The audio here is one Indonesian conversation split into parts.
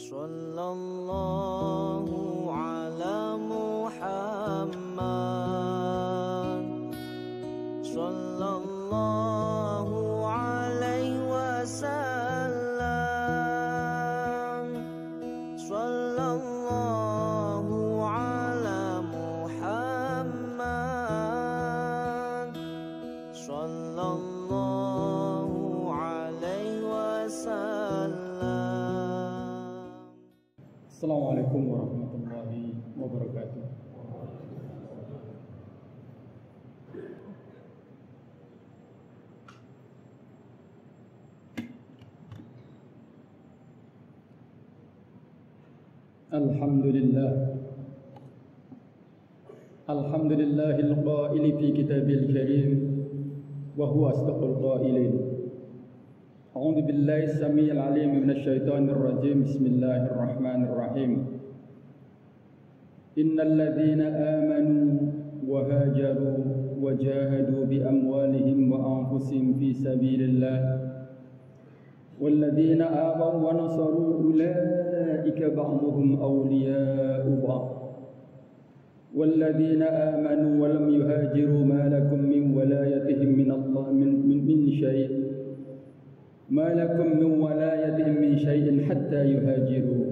Sallallahu ala Muhammad Sallallahu alaihi wasallam Sallallahu ala Muhammad Sallallahu alaihi wasallam. Assalamualaikum warahmatullahi wabarakatuh. Alhamdulillahil qaili fi kitabil karim wa huwa asdaqul qailin. A'udzu billahi samiyil alim minasy syaithanir rajim. Bismillahirrahmanirrahim. Innal ladzina amanu wa hajaru wa jahadu bi amwalihim wa anfusihim fi sabilillah wal ladzina awaw wa nasaru ulaika ba'dhum awliya'u ba'd wal ladzina amanu wa lam yuhajiru ma lakum min walayatihim min Allah min syai' ما لكم من ولايتهم من شيء حتى يهاجروا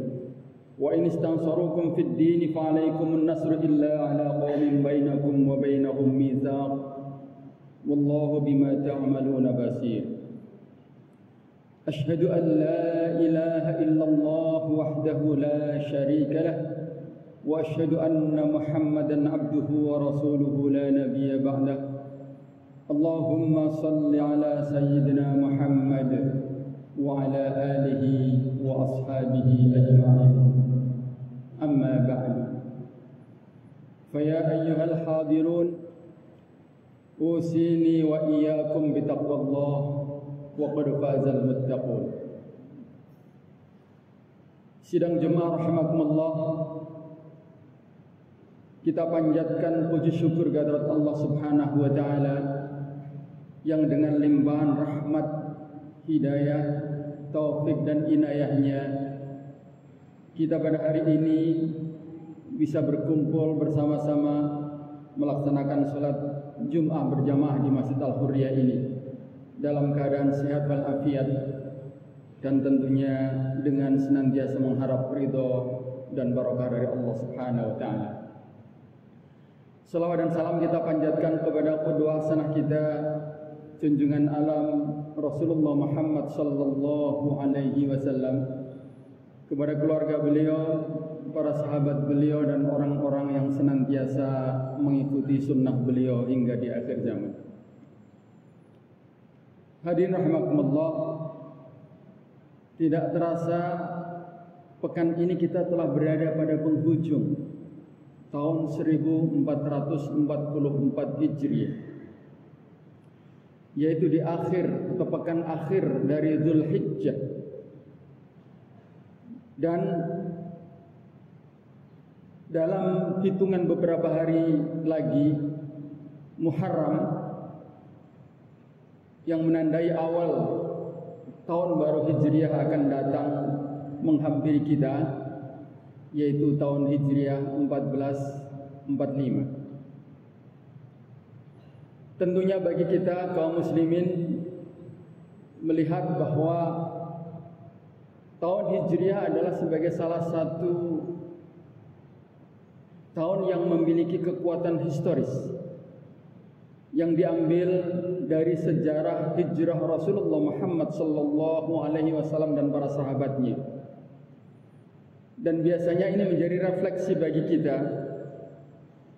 وإن استنصروكم في الدين فعليكم النصر إلا على قوم بينكم وبينهم ميثاق والله بما تعملون بصير أشهد أن لا إله إلا الله وحده لا شريك له وأشهد أن محمدا عبده ورسوله لا نبي بعده اللهم صل على سيدنا محمد وعلى آله وأصحابه أجمعين أما بعد فيا أيها الحاضرون أوصيني وإياكم بتقوى الله وقد فاز المتقون. Sidang jemaah rahimakumullah, kita panjatkan puji syukur kehadirat Allah Subhanahu wa taala yang dengan limpahan rahmat, hidayah, taufik dan inayahnya kita pada hari ini bisa berkumpul bersama-sama melaksanakan salat Jum'ah berjamaah di Masjid Al-Hurriyah ini dalam keadaan sehat walafiat dan tentunya dengan senantiasa mengharap ridho dan barokah dari Allah Subhanahu wa taala. Salawat dan salam kita panjatkan kepada qudwah hasanah kita, junjungan alam Rasulullah Muhammad sallallahu alaihi wasallam, kepada keluarga beliau, para sahabat beliau dan orang-orang yang senantiasa mengikuti sunnah beliau hingga di akhir zaman. Hadirin rahimakumullah, tidak terasa pekan ini kita telah berada pada penghujung tahun 1444 Hijriah, yaitu di akhir atau pekan akhir dari Dzulhijjah, dan dalam hitungan beberapa hari lagi Muharram yang menandai awal tahun baru Hijriah akan datang menghampiri kita, yaitu tahun Hijriah 1445. Tentunya bagi kita kaum muslimin melihat bahwa tahun Hijriah adalah sebagai salah satu tahun yang memiliki kekuatan historis yang diambil dari sejarah hijrah Rasulullah Muhammad sallallahu alaihi wasallam dan para sahabatnya. Dan biasanya ini menjadi refleksi bagi kita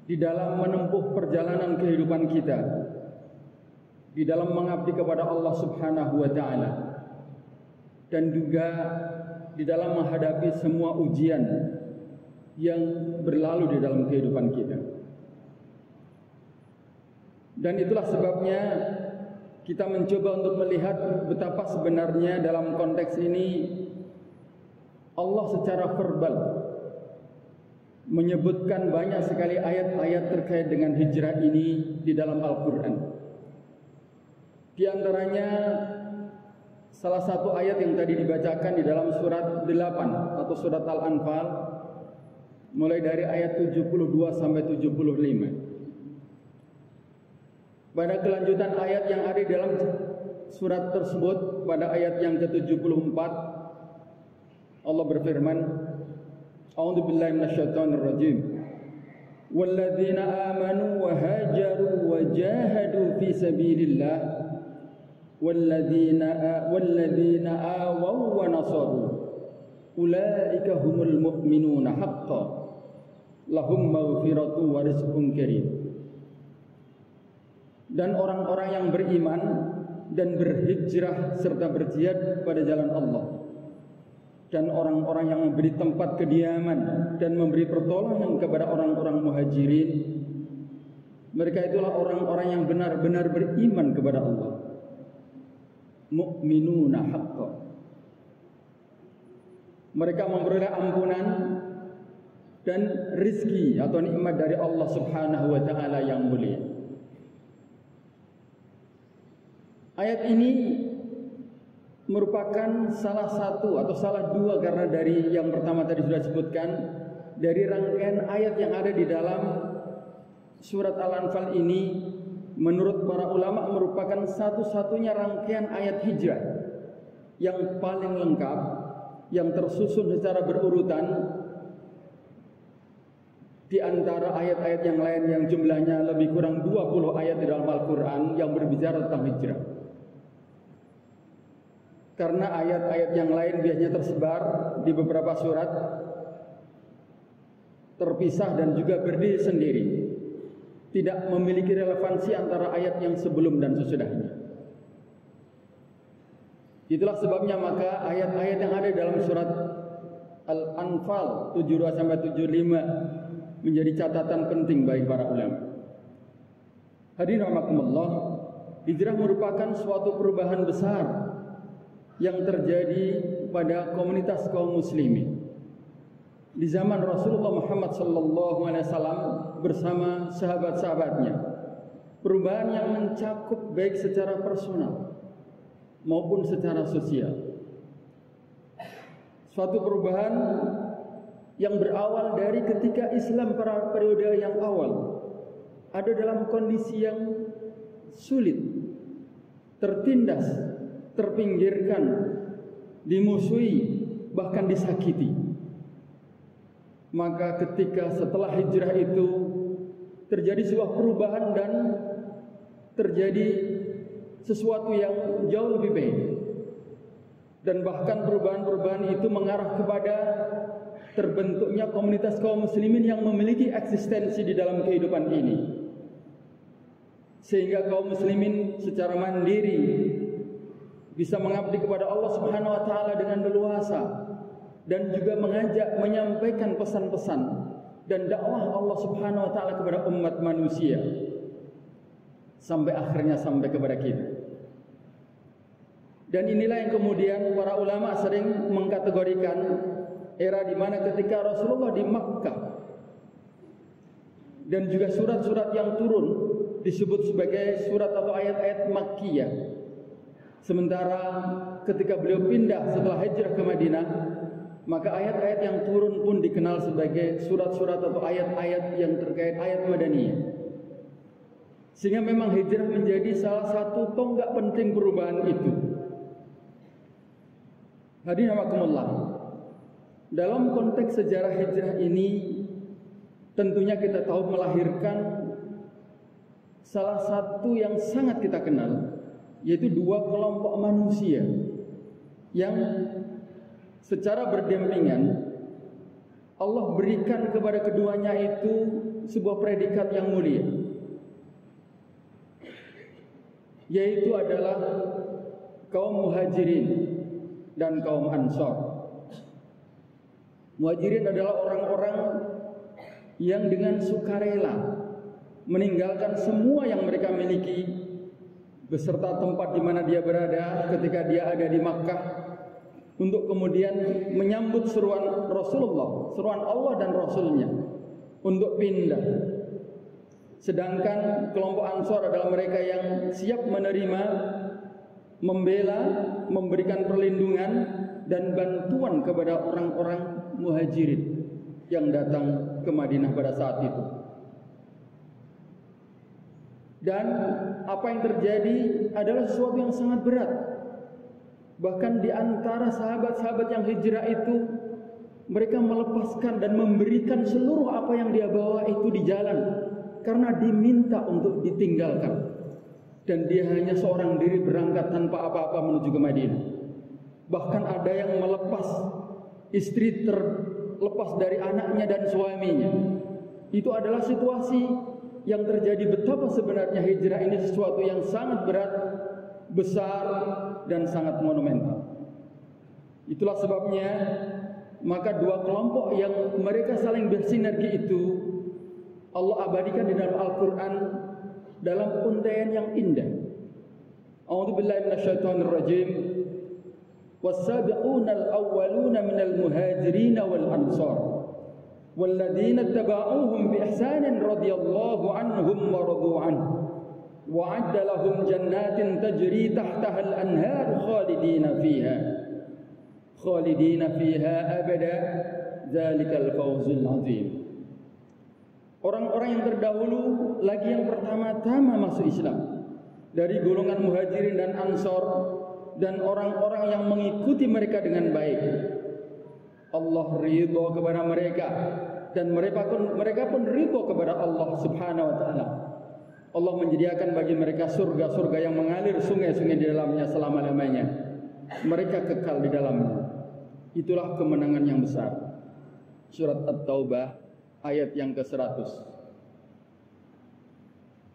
di dalam menempuh perjalanan kehidupan kita, di dalam mengabdi kepada Allah Subhanahu wa taala, dan juga di dalam menghadapi semua ujian yang berlalu di dalam kehidupan kita. Dan itulah sebabnya kita mencoba untuk melihat betapa sebenarnya dalam konteks ini Allah secara verbal menyebutkan banyak sekali ayat-ayat terkait dengan hijrah ini di dalam Al-Quran. Di antaranya salah satu ayat yang tadi dibacakan di dalam surat 8 atau surat Al-Anfal, mulai dari ayat 72 sampai 75. Pada kelanjutan ayat yang ada di dalam surat tersebut, pada ayat yang ke-74, Allah berfirman, A'udzubillahi minasyaitonirrajim. Walladzina amanu wa hajaru wa jahadu fi sabilillah walladzina awaw wa nasaru ulaika humul mu'minuna haqqan lahum maghfiratu wa rizqun karim. Dan orang-orang yang beriman dan berhijrah serta berjihad pada jalan Allah, dan orang-orang yang memberi tempat kediaman dan memberi pertolongan kepada orang-orang muhajirin, mereka itulah orang-orang yang benar-benar beriman kepada Allah. Mu'minuna haqqan. Mereka memperoleh ampunan dan rizki atau nikmat dari Allah Subhanahu wa taala yang mulia. Ayat ini merupakan salah satu atau salah dua, karena dari yang pertama tadi sudah disebutkan, dari rangkaian ayat yang ada di dalam surat Al-Anfal ini, menurut para ulama merupakan satu-satunya rangkaian ayat hijrah yang paling lengkap, yang tersusun secara berurutan di antara ayat-ayat yang lain yang jumlahnya lebih kurang 20 ayat di dalam Al-Quran yang berbicara tentang hijrah. Karena ayat-ayat yang lain biasanya tersebar di beberapa surat, terpisah dan juga berdiri sendiri, tidak memiliki relevansi antara ayat yang sebelum dan sesudahnya. Itulah sebabnya maka ayat-ayat yang ada dalam surat Al-Anfal 72 sampai 75 menjadi catatan penting bagi para ulama. Hadirin rahimakumullah, hijrah merupakan suatu perubahan besar yang terjadi pada komunitas kaum muslimin di zaman Rasulullah Muhammad SAW bersama sahabat-sahabatnya. Perubahan yang mencakup baik secara personal maupun secara sosial. Suatu perubahan yang berawal dari ketika Islam pada periode yang awal ada dalam kondisi yang sulit, tertindas, terpinggirkan, dimusuhi, bahkan disakiti. Maka ketika setelah hijrah itu terjadi sebuah perubahan dan terjadi sesuatu yang jauh lebih baik, dan bahkan perubahan-perubahan itu mengarah kepada terbentuknya komunitas kaum muslimin yang memiliki eksistensi di dalam kehidupan ini, sehingga kaum muslimin secara mandiri bisa mengabdi kepada Allah Subhanahu wa taala dengan leluasa dan juga mengajak, menyampaikan pesan-pesan dan dakwah Allah Subhanahu wa taala kepada umat manusia sampai akhirnya sampai kepada kita. Dan inilah yang kemudian para ulama sering mengkategorikan era di mana ketika Rasulullah di Makkah dan juga surat-surat yang turun disebut sebagai surat atau ayat-ayat Makkiyah. Sementara ketika beliau pindah setelah hijrah ke Madinah, maka ayat-ayat yang turun pun dikenal sebagai surat-surat atau ayat-ayat yang terkait ayat Madaniyah. Sehingga memang hijrah menjadi salah satu tonggak penting perubahan itu. Hadirin rahimakumullah, dalam konteks sejarah hijrah ini tentunya kita tahu melahirkan salah satu yang sangat kita kenal, yaitu dua kelompok manusia yang secara berdampingan Allah berikan kepada keduanya itu sebuah predikat yang mulia, yaitu adalah kaum muhajirin dan kaum ansor. Muhajirin adalah orang-orang yang dengan sukarela meninggalkan semua yang mereka miliki beserta tempat di mana dia berada ketika dia ada di Makkah untuk kemudian menyambut seruan Rasulullah, seruan Allah dan Rasulnya untuk pindah. Sedangkan kelompok Ansor adalah mereka yang siap menerima membela, memberikan perlindungan dan bantuan kepada orang-orang muhajirin yang datang ke Madinah pada saat itu. Dan apa yang terjadi adalah sesuatu yang sangat berat. Bahkan di antara sahabat-sahabat yang hijrah itu, mereka melepaskan dan memberikan seluruh apa yang dia bawa itu di jalan, karena diminta untuk ditinggalkan. Dan dia hanya seorang diri berangkat tanpa apa-apa menuju ke Madinah. Bahkan ada yang melepas istri, terlepas dari anaknya dan suaminya. Itu adalah situasi yang terjadi. Betapa sebenarnya hijrah ini sesuatu yang sangat berat, besar, dan sangat monumental. Itulah sebabnya maka dua kelompok yang mereka saling bersinergi itu Allah abadikan di dalam Al-Quran dalam untaian yang indah. A'udzubillahi minasyaitonir rajim. Was-sabiquna al-awwaluna minal muhajirin wal ansar walladzina ittaba'uuhum bi ihsanin radhiyallahu anhum wa radu anhu wa'adda lahum jannatin tajri tahtaha al-anhar khalidina fiha abada dzalikal fawzul azim. Orang-orang yang terdahulu lagi yang pertama-tama masuk Islam dari golongan muhajirin dan ansor dan orang-orang yang mengikuti mereka dengan baik, Allah ridho kepada mereka dan mereka pun ridho kepada Allah Subhanahu wa taala. Allah menyediakan bagi mereka surga-surga yang mengalir sungai-sungai di dalamnya selama-lamanya. Mereka kekal di dalamnya. Itulah kemenangan yang besar. Surat At-Taubah ayat yang ke-100.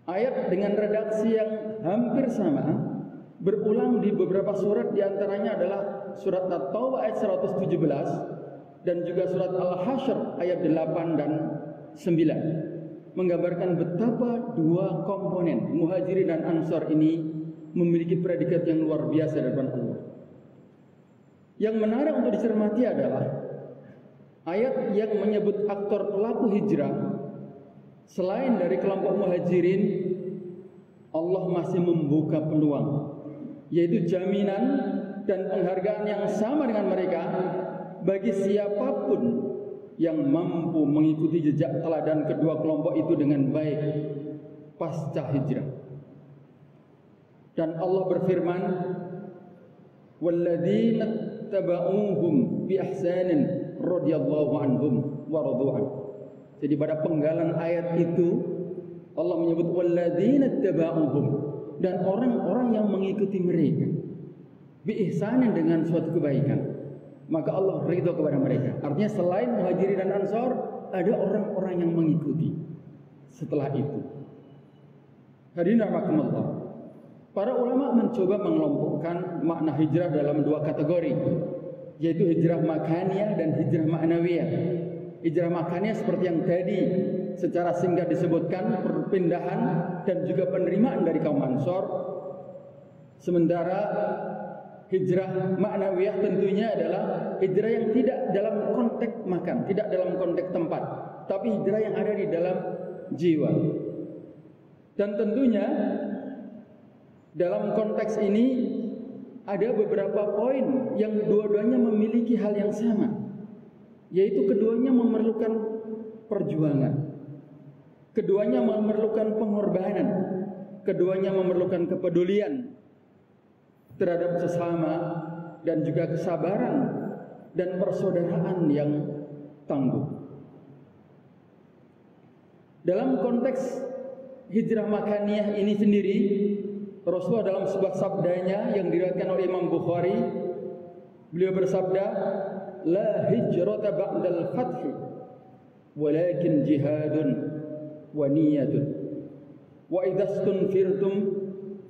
Ayat dengan redaksi yang hampir sama berulang di beberapa surat, di antaranya adalah surat At-Taubah ayat 117 dan juga surat Al-Hasyr ayat 8 dan 9, menggambarkan betapa dua komponen muhajirin dan ansar ini memiliki predikat yang luar biasa dari Allah. Yang menarik untuk dicermati adalah ayat yang menyebut aktor pelaku hijrah selain dari kelompok muhajirin, Allah masih membuka peluang, yaitu jaminan dan penghargaan yang sama dengan mereka bagi siapapun yang mampu mengikuti jejak teladan kedua kelompok itu dengan baik pasca hijrah. Dan Allah berfirman, walladzina tabauhum bi ihsanin radhiyallahu anhum wa radu anhu. Jadi pada penggalan ayat itu Allah menyebut walladzina tabauhum, dan orang-orang yang mengikuti mereka bi ihsanin dengan suatu kebaikan, maka Allah ridho kepada mereka. Artinya selain muhajirin dan ansor, ada orang-orang yang mengikuti setelah itu. Hadirin rahimakumullah. Para ulama mencoba mengelompokkan makna hijrah dalam dua kategori, yaitu hijrah makaniyah dan hijrah ma'nawiyah. Hijrah makaniyah seperti yang tadi secara singkat disebutkan, perpindahan dan juga penerimaan dari kaum Ansor. Sementara hijrah ma'nawiyah tentunya adalah hijrah yang tidak dalam konteks makan, tidak dalam konteks tempat, tapi hijrah yang ada di dalam jiwa. Dan tentunya dalam konteks ini ada beberapa poin yang dua-duanya memiliki hal yang sama, yaitu keduanya memerlukan perjuangan, keduanya memerlukan pengorbanan, keduanya memerlukan kepedulian terhadap sesama dan juga kesabaran dan persaudaraan yang tangguh. Dalam konteks hijrah makaniyah ini sendiri, Rasulullah dalam sebuah sabdanya yang diriwayatkan oleh Imam Bukhari, beliau bersabda, la hijrata ba'dal fathi walakin jihadun wa niyatun wa idastunfirtum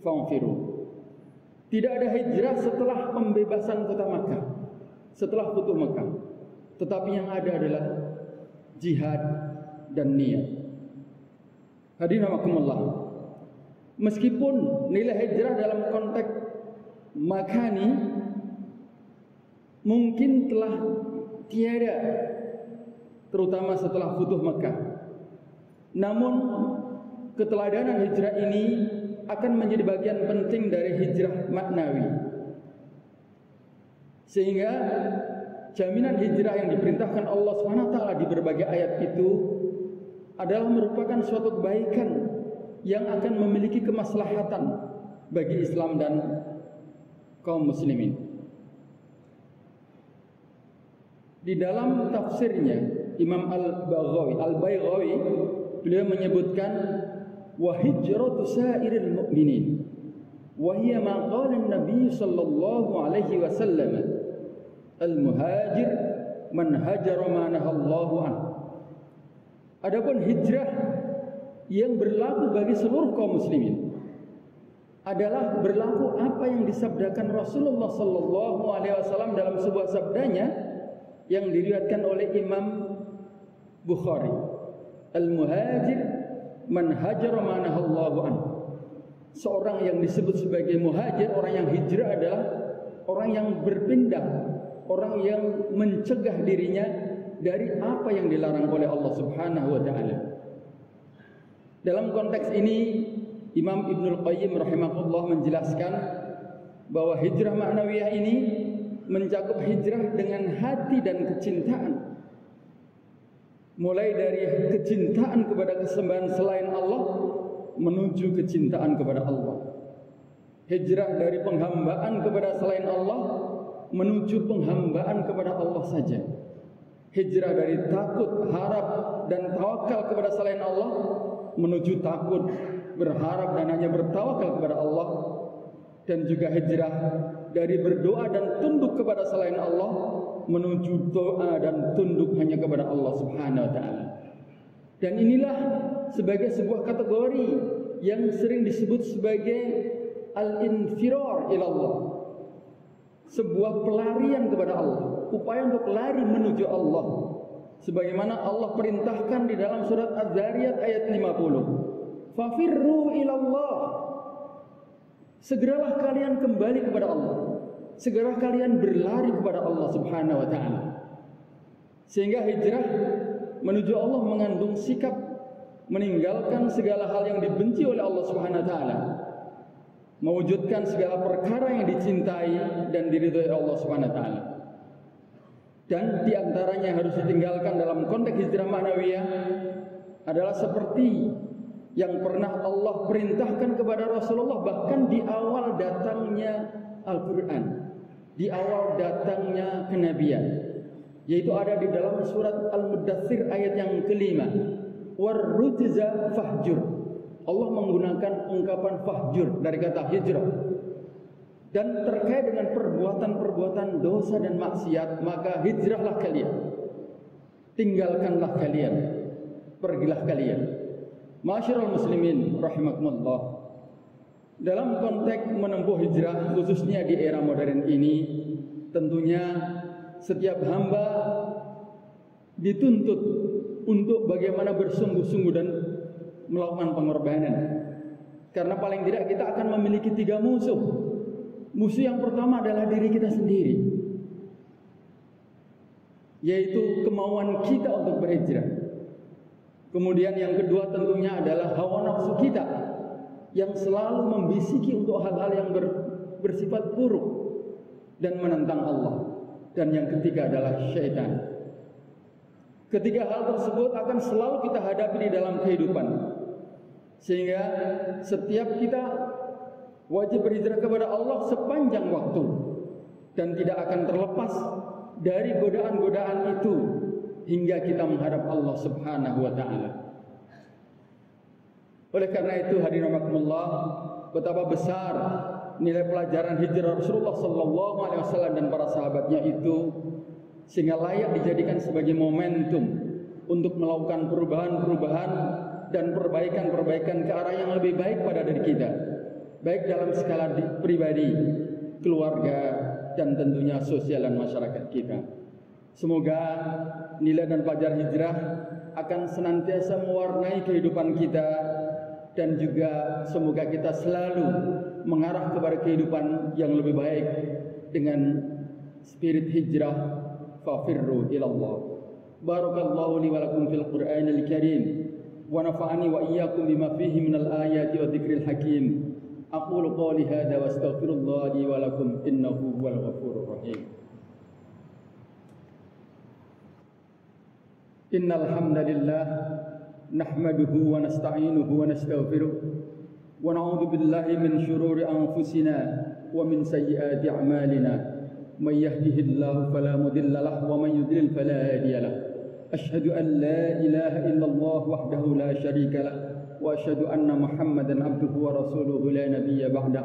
fanfiru. Tidak ada hijrah setelah pembebasan kota Makkah, setelah Futuh Makkah, tetapi yang ada adalah jihad dan niat. Hadirin rahimakumullah. Meskipun nilai hijrah dalam konteks makani mungkin telah tiada, terutama setelah Futuh Makkah, namun keteladanan hijrah ini akan menjadi bagian penting dari hijrah maknawi. Sehingga jaminan hijrah yang diperintahkan Allah SWT di berbagai ayat itu adalah merupakan suatu kebaikan yang akan memiliki kemaslahatan bagi Islam dan kaum muslimin. Di dalam tafsirnya Imam Al-Bayghawi beliau menyebutkan wa hijratu sa'iril mu'minin wa hiya ma qala an-nabiy sallallahu alaihi wasallam al-muhajir man hajara ma nahallahu an. Adapun hijrah yang berlaku bagi seluruh kaum muslimin adalah berlaku apa yang disabdakan Rasulullah sallallahu alaihi wasallam dalam sebuah sabdanya yang diriwayatkan oleh Imam Bukhari. Al-muhajir man hajara ma nahallahu an. Seorang yang disebut sebagai muhajir, orang yang hijrah adalah orang yang berpindah, orang yang mencegah dirinya dari apa yang dilarang oleh Allah Subhanahu wa taala. Dalam konteks ini Imam Ibnul Qayyim rahimahullah menjelaskan bahwa hijrah ma'nawiyah ini mencakup hijrah dengan hati dan kecintaan. Mulai dari kecintaan kepada kesembahan selain Allah menuju kecintaan kepada Allah. Hijrah dari penghambaan kepada selain Allah menuju penghambaan kepada Allah saja. Hijrah dari takut, harap dan tawakal kepada selain Allah menuju takut, berharap dan hanya bertawakal kepada Allah. Dan juga hijrah dari berdoa dan tunduk kepada selain Allah menuju doa dan tunduk hanya kepada Allah Subhanahu wa taala. Dan inilah sebagai sebuah kategori yang sering disebut sebagai al-infirar ilallah. Sebuah pelarian kepada Allah, upaya untuk lari menuju Allah. Sebagaimana Allah perintahkan di dalam surat Az-Zariyat ayat 50. Fafirru ilallah. Segeralah kalian kembali kepada Allah. Segeralah kalian berlari kepada Allah Subhanahu wa taala. Sehingga hijrah menuju Allah mengandung sikap meninggalkan segala hal yang dibenci oleh Allah Subhanahu wa taala, mewujudkan segala perkara yang dicintai dan diridhai Allah Subhanahu wa taala. Dan di antaranya yang harus ditinggalkan dalam konteks hijrah ma'nawiyah adalah seperti yang pernah Allah perintahkan kepada Rasulullah bahkan di awal datangnya Al-Quran, di awal datangnya kenabian, yaitu ada di dalam surat Al-Mudaththir ayat yang kelima. Warrujza fahjur. Allah menggunakan ungkapan fahjur dari kata hijrah. Dan terkait dengan perbuatan-perbuatan dosa dan maksiat, maka hijrahlah kalian. Tinggalkanlah kalian. Pergilah kalian. Ma'asyiral muslimin rahimakumullah. Dalam konteks menempuh hijrah khususnya di era modern ini, tentunya setiap hamba dituntut untuk bagaimana bersungguh-sungguh dan melakukan pengorbanan. Karena paling tidak kita akan memiliki 3 musuh. Musuh yang pertama adalah diri kita sendiri, yaitu kemauan kita untuk berhijrah. Kemudian yang kedua tentunya adalah hawa nafsu kita yang selalu membisiki untuk hal-hal yang bersifat buruk dan menentang Allah. Dan yang ketiga adalah syaitan. Ketiga hal tersebut akan selalu kita hadapi di dalam kehidupan. Sehingga setiap kita wajib berhijrah kepada Allah sepanjang waktu dan tidak akan terlepas dari godaan-godaan itu hingga kita menghadap Allah Subhanahu wa taala. Oleh karena itu hadirin rahimakumullah, betapa besar nilai pelajaran hijrah Rasulullah sallallahu alaihi wasallam dan para sahabatnya itu sehingga layak dijadikan sebagai momentum untuk melakukan perubahan-perubahan dan perbaikan-perbaikan ke arah yang lebih baik pada diri kita, baik dalam skala pribadi, keluarga, dan tentunya sosial dan masyarakat kita. Semoga nilai dan pelajaran hijrah akan senantiasa mewarnai kehidupan kita dan juga semoga kita selalu mengarah kepada kehidupan yang lebih baik dengan spirit hijrah. Fafirru ilallah. Barakallahu li wa lakum fil Qur'anil Karim wa nafa'ani wa iyyakum bima fihi minal ayati wa dzikril hakim. أقول قولي هذا واستغفر الله لي ولكم إنه هو الغفور الرحيم. إن الحمد لله نحمده ونستعينه ونستغفره ونعوذ بالله من شرور أنفسنا ومن سيئات أعمالنا من يهده الله فلا مضل له ومن يضلل فلا هادي له أشهد أن لا إله إلا الله وحده لا شريك له وأشهد أن محمدا عبده ورسوله لا نبي بعده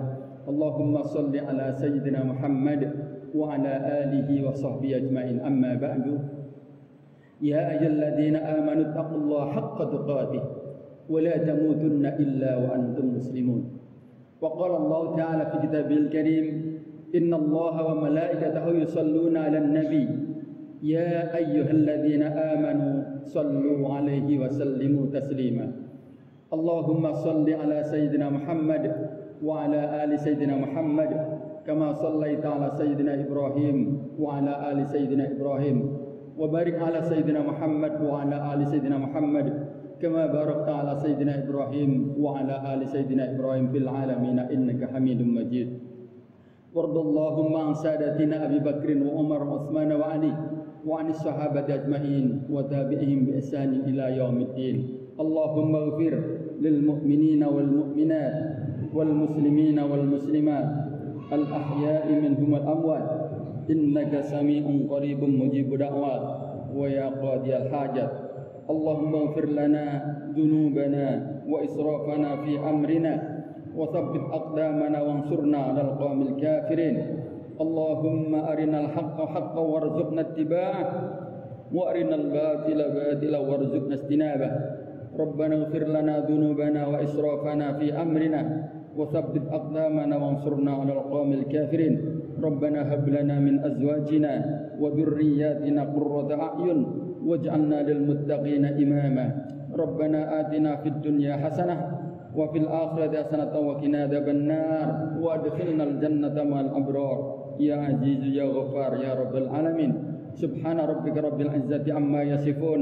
اللهم صل على سيدنا محمد وعلى آله وصحبه أجمعين أما بعد يا أيها الذين آمنوا اتقوا الله حق تقاته ولا تموتن إلا وأنتم مسلمون وقال الله تعالى في كتابه الكريم إن الله وملائكته يصلون على النبي يا أيها الذين آمنوا صلوا عليه وسلموا تسليما اللهم صل على سيدنا محمد وعلى آل سيدنا محمد كما صليت على سيدنا إبراهيم وعلى آل سيدنا إبراهيم وبارك على سيدنا محمد وعلى آل سيدنا محمد كما باركت على سيدنا إبراهيم وعلى آل سيدنا إبراهيم في العالمين إنك حميد مجيد وارض اللهم عن سادتنا أبي بكر وعمر وعثمان وعلي وعن الصحابة أجمعين وتابعهم بإحسان إلى يوم الدين اللهم اغفر للمؤمنين والمؤمنات والمسلمين والمسلمات الأحياء منهم والأموات إنك سميع قريب مجيب دعوات ويا قاضي الحاجات اللهم اغفر لنا ذنوبنا وإسرافنا في أمرنا وثبت أقدامنا وانصرنا على القوم الكافرين اللهم أرنا الحق حقا وارزقنا اتباعه وأرنا الباطل باطلا وارزقنا اجتنابه ربنا اغفر لنا ذنوبنا وإسرافنا في أمرنا وثبت أقدامنا وانصرنا على القوم الكافرين ربنا هب لنا من أزواجنا وذرياتنا قرة أعين واجعلنا للمتقين إماما ربنا آتنا في الدنيا حسنة وفي الآخرة حسنة وقنا عذاب النار وادخلنا الجنة مع الأبرار يا عزيز يا غفار يا رب العالمين سبحان ربك رب العزة عما يصفون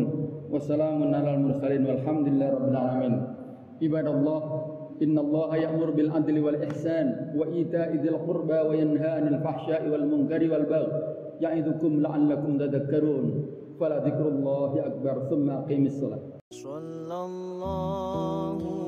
وسلام على المرسلين والحمد لله رب العالمين عباد الله إن الله يأمر بالعدل والإحسان وإيتاء ذي القربى وينهى عن الفحشاء والمنكر والبغي يعظكم لعلكم تذكرون فلذكر الله أكبر ثم أقيموا الصلاة صلى الله